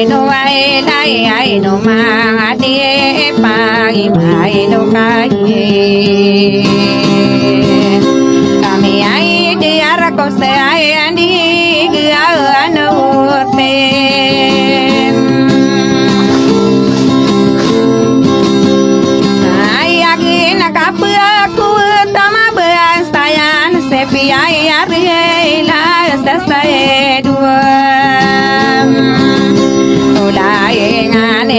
no ai no ma di pa mai no kai kami ai di ara ko se ai andi ga no te ai agi na ka ku tama ba sayan se pi ai ari la sa sa dua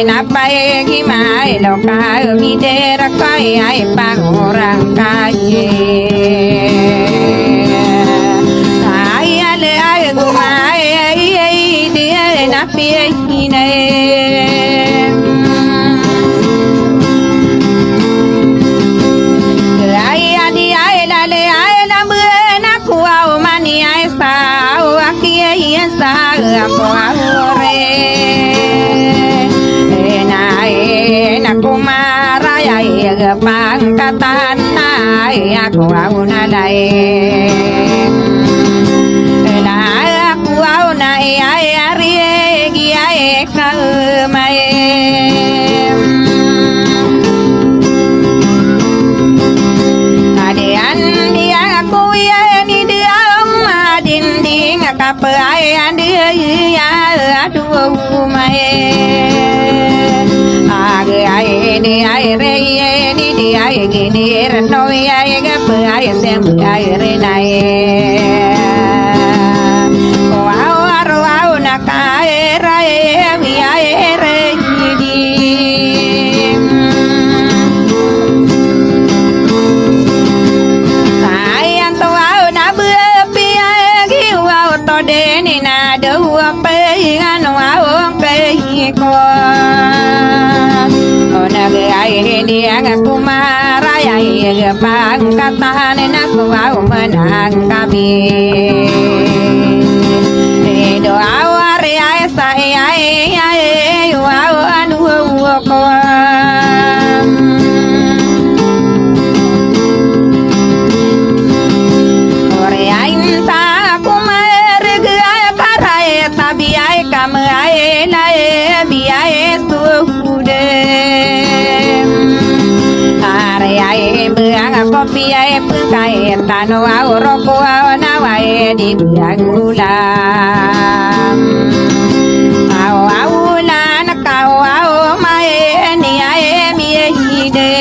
napai gimai loka midera kai ai pangorang kai ai ale ai gumai ai dia napi hine ai adi ai lale ai lambu na kuau mani ai sao aki ai sa ko ore kumara ya pangkatan ay aku au na lai la aku au na ay ari gi ay kalmai adian dia aku ya ni dia madin ding kap ay dia ya aduh mai ai ni ai re ni di ai gi ni re no ai ga pu ai sem ai re nai o au na ka ra mi ai re di ai an to au na bu pi ai gi au to de ni na do pe an au pe ko ai dia kumara ai pangkatan na suau menang kami do awari ai sai ai wow anu ko ore ai ta kumar ga karai tabi ai kam ai lai bi ai suude ai beang kopi ai pukai tano au roko au nawai di beang ulam au lan kau au mai ni ai mi hide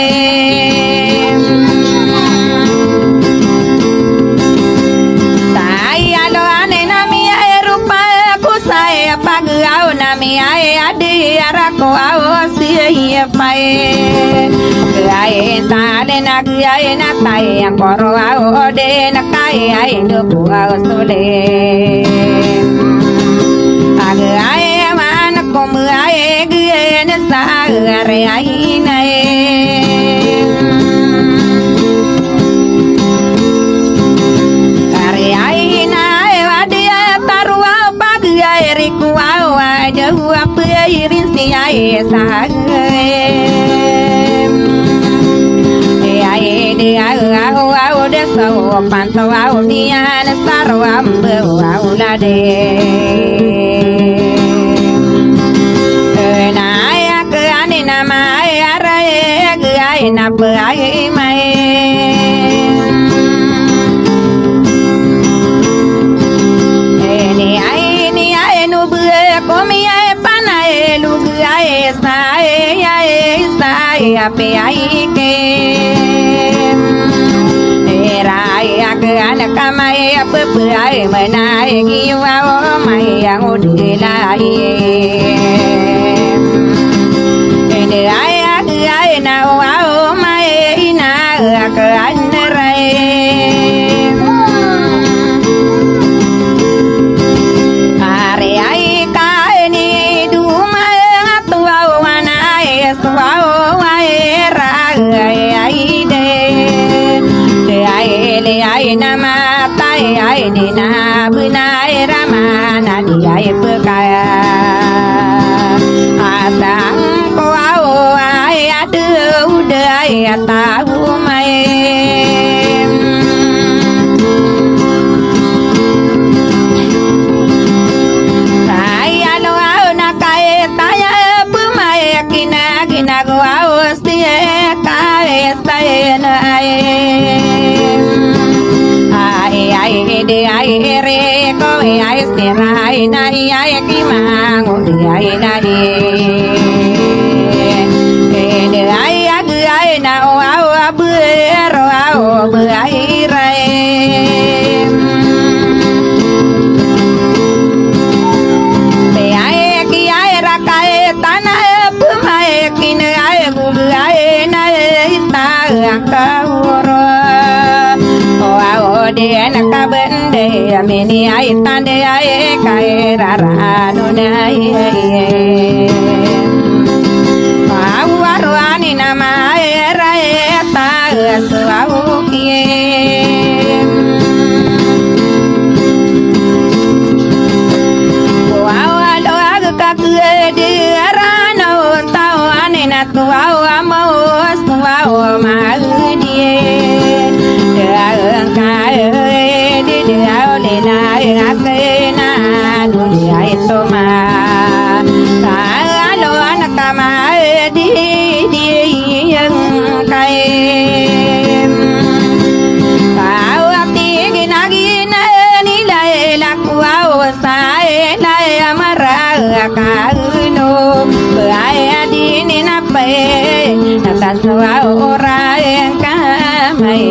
tai alo ane na mi ai rupa ku sai pag au na mi ai adi arako au si pai ai ta de na ai na tai ang koro au de na kai ai do ku au sole ai man ko mu ai ge na sa re ai nai are ai na wa de taru pag ai ri ku au de apa irin si ai sa au de so panto au dia na saro ambe au la de na ya ke ani na mai ara ge ai na pe ai mai ni ai no bu ko mi ai pana lu ai sai ape ai ke rai ak anak kamai apa perai menai giwa mai yang udilai ene ai na wa mai na ak an rai are ai ka ni du mai tu wa na suwa ai ra ai de le ai nama tai ai ni na bunai ramana di ai pekaya asang ko au ai adu dai tahu mai tai alo au na kai ai re ko ai serai na ai kimang ai na di de ai na o abu ro o ai re be ai ki ai ra kai tana pumai kin ai gu ai na ta ka ro de na bende amini ai tande ai kai rara no nai awarwani nama era eta suau kie wow alo ag ka de arano tao ane na tuau amo suau ma die orang kamai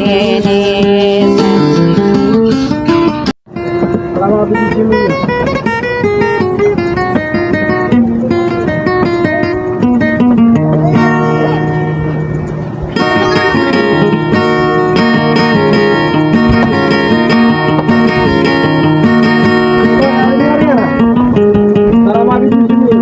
Selamat di sini.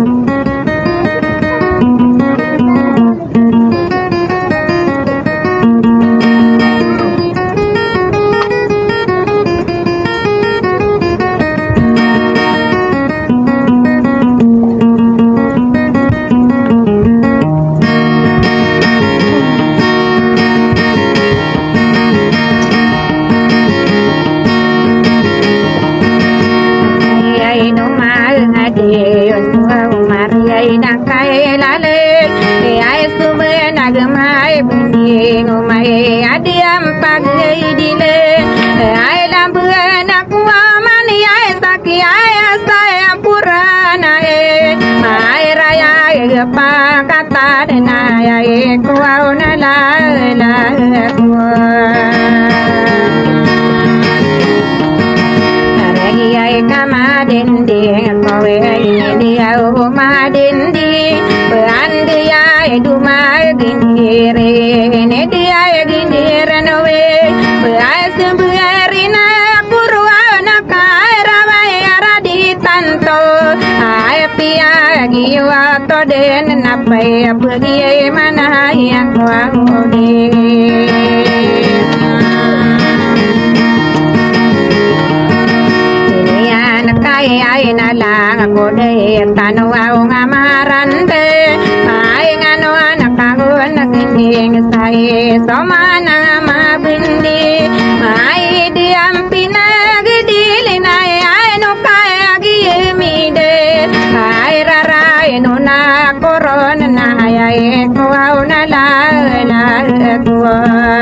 Pergi mana yang kau di ini anak kaya nalang aku deh tanu au ngamaran deh ai ngano anak aku anak ini saya sama nama bindi ai diam pina gedilin ai no kaya gimi deh ai rarai no na koron na ay ko au na la la ko